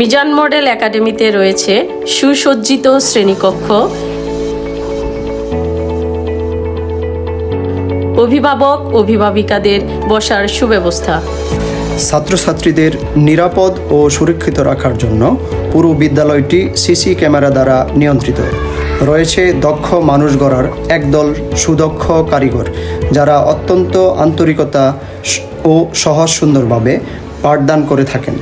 Mizan model একাডেমিতে রয়েছে সুসজ্জিত শ্রেণীকক্ষ, অভিভাবক অভিভাবিকাদের বসার সুব্যবস্থা। ছাত্রছাত্রীদের নিরাপদ ও সুরক্ষিত রাখার জন্য পুরো বিদ্যালয়টি সিসি ক্যামেরা দ্বারা নিয়ন্ত্রিত। রয়েছে দক্ষ মানুষ গড়ার একদল সুদক্ষ কারিগর, যারা অত্যন্ত আন্তরিকতা ও সহজ সুন্দরভাবে পাঠদান করে থাকেন।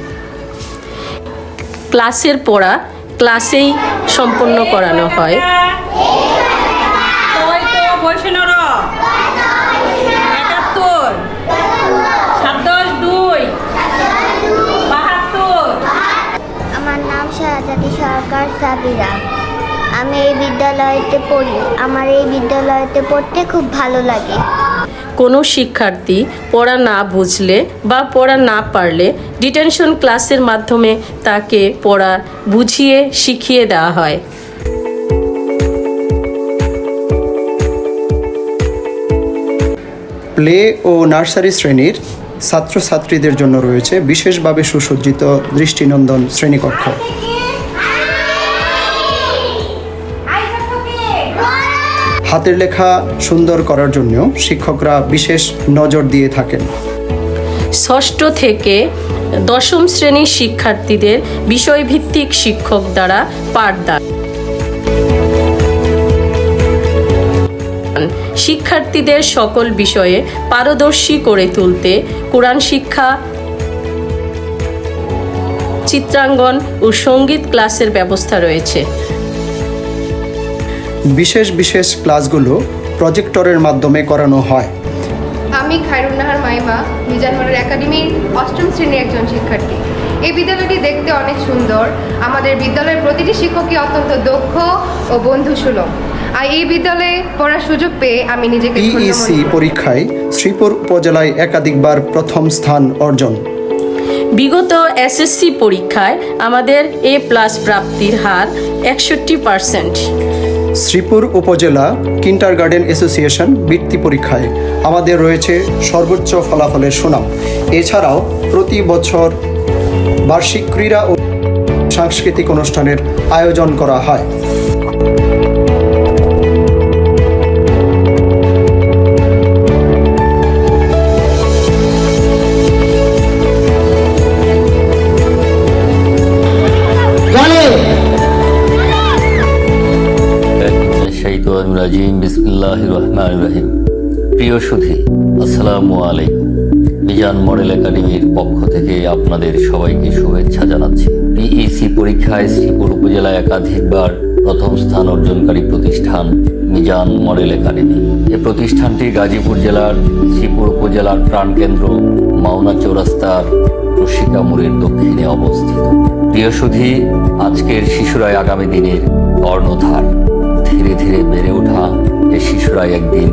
ক্লাসের পড়া ক্লাসেই সম্পন্ন করানো হয়। আমার নাম শাহজাদি সরকার সাবিরা। আমি এই বিদ্যালয়তে পড়ি। আমার এই বিদ্যালয়তে পড়তে খুব ভালো লাগে। কোনো শিক্ষার্থী পড়া না বুঝলে বা পড়া না পারলে ডিটেনশন ক্লাসের মাধ্যমে তাকে পড়া বুঝিয়ে শিখিয়ে দেওয়া হয়। প্লে ও নার্সারি শ্রেণীর ছাত্রছাত্রীদের জন্য রয়েছে বিশেষভাবে সুসজ্জিত দৃষ্টিনন্দন শ্রেণীকক্ষ। হাতের লেখা সুন্দর করার জন্য শিক্ষকরা বিশেষ নজর দিয়ে থাকেন। ষষ্ঠ থেকে দশম শ্রেণীর শিক্ষার্থীদের বিষয়ভিত্তিক শিক্ষক দ্বারা পাঠদান। শিক্ষার্থীদের সকল বিষয়ে পারদর্শী করে তুলতে কোরআন শিক্ষা, চিত্রাঙ্গন ও সঙ্গীত ক্লাসের ব্যবস্থা রয়েছে। বিশেষ বিশেষ ক্লাসগুলো প্রজেক্টরের মাধ্যমে করানো হয়। আমি খায়রুন নাহার মাইমা, মিজান মডেল একাডেমির 8ম শ্রেণীর একজন শিক্ষার্থী। এই বিদ্যালয়টি দেখতে অনেক সুন্দর। আমাদের বিদ্যালয়ের প্রতিটি শিক্ষকই অত্যন্ত দক্ষ ও বন্ধুসুলভ। আর এই বিদ্যালয়ে পড়ার সুযোগ পেয়ে আমি নিজেকে পিইসি পরীক্ষায় শ্রীপুর উপজেলায় একাধিকবার প্রথম স্থান অর্জন। বিগত এসএসসি পরীক্ষায় আমাদের A+ প্রাপ্তির হার 61%। শ্রীপুর উপজেলা কিন্ডারগার্টেন অ্যাসোসিয়েশন বৃত্তি পরীক্ষায় আমাদের রয়েছে সর্বোচ্চ ফলাফলের সুনাম। এছাড়াও প্রতি বছর বার্ষিক ক্রীড়া ও সাংস্কৃতিক অনুষ্ঠানের আয়োজন করা হয়। বিসমিল্লাহির রহমানির রহিম। প্রিয় সুধী, আসসালামু আলাইকুম। মিজান মডেল একাডেমির পক্ষ থেকে আপনাদের সবাইকে শুভেচ্ছা জানাচ্ছি। পিইসি পরীক্ষায় শ্রীপুর উপজেলায় একাধিকবার প্রথম স্থান অর্জনকারী প্রতিষ্ঠান মিজান মডেল একাডেমি। এই প্রতিষ্ঠানটি গাজীপুর জেলার শ্রীপুর উপজেলার প্রাণকেন্দ্র মাওনা চৌরাস্তার রসিকা মোড়ের দক্ষিণে অবস্থিত। প্রিয় সুধী, আজকের শিশুরাই আগামী দিনের কর্ণধার। ধীরে ধীরে বেড়ে ওঠা এই শিশুরাই একদিন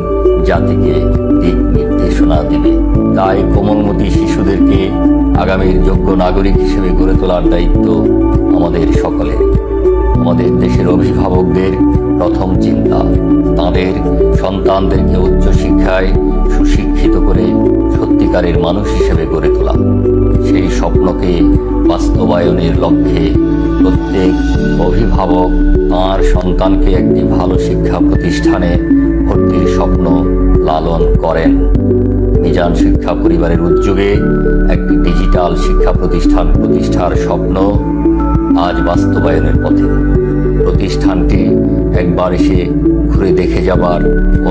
জাতিকে দিক নির্দেশনা দেবে। তাই কোমলমতি শিশুদেরকে আগামীর যোগ্য নাগরিক হিসেবে গড়ে তোলার দায়িত্ব আমাদের সকলের। আমাদের দেশের অভিভাবকদের প্রথম চিন্তা তাঁদের সন্তানদেরকে উচ্চশিক্ষায় সুশিক্ষিত করে সত্যিকারের মানুষ হিসেবে গড়ে তোলা। সেই স্বপ্নকে বাস্তবায়নের লক্ষ্যে প্রত্যেক অভিভাবক তাঁর সন্তানকে একটি ভালো শিক্ষা প্রতিষ্ঠানে ভর্তির স্বপ্ন লালন করেন। মিজান শিক্ষা পরিবারের উদ্যোগে একটি ডিজিটাল শিক্ষা প্রতিষ্ঠান প্রতিষ্ঠার স্বপ্ন আজ বাস্তবায়নের পথে। প্রতিষ্ঠানটি একবার এসে ঘুরে দেখে যাবার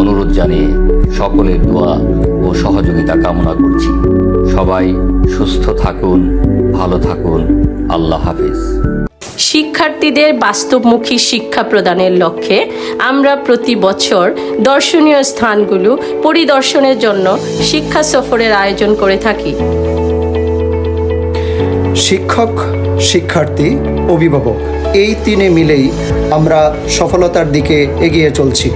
অনুরোধ জানিয়ে সকলের দোয়া ও সহযোগিতা কামনা করছি। সবাই সুস্থ থাকুন, ভালো থাকুন। আল্লাহ হাফেজ। শিক্ষার্থীদের বাস্তবমুখী শিক্ষা প্রদানের লক্ষ্যে আমরা প্রতি বছর দর্শনীয় স্থানগুলো পরিদর্শনের জন্য শিক্ষা সফরের আয়োজন করে থাকি। শিক্ষক, শিক্ষার্থী, অভিভাবক এই তিনে মিলেই আমরা সফলতার দিকে এগিয়ে চলছি।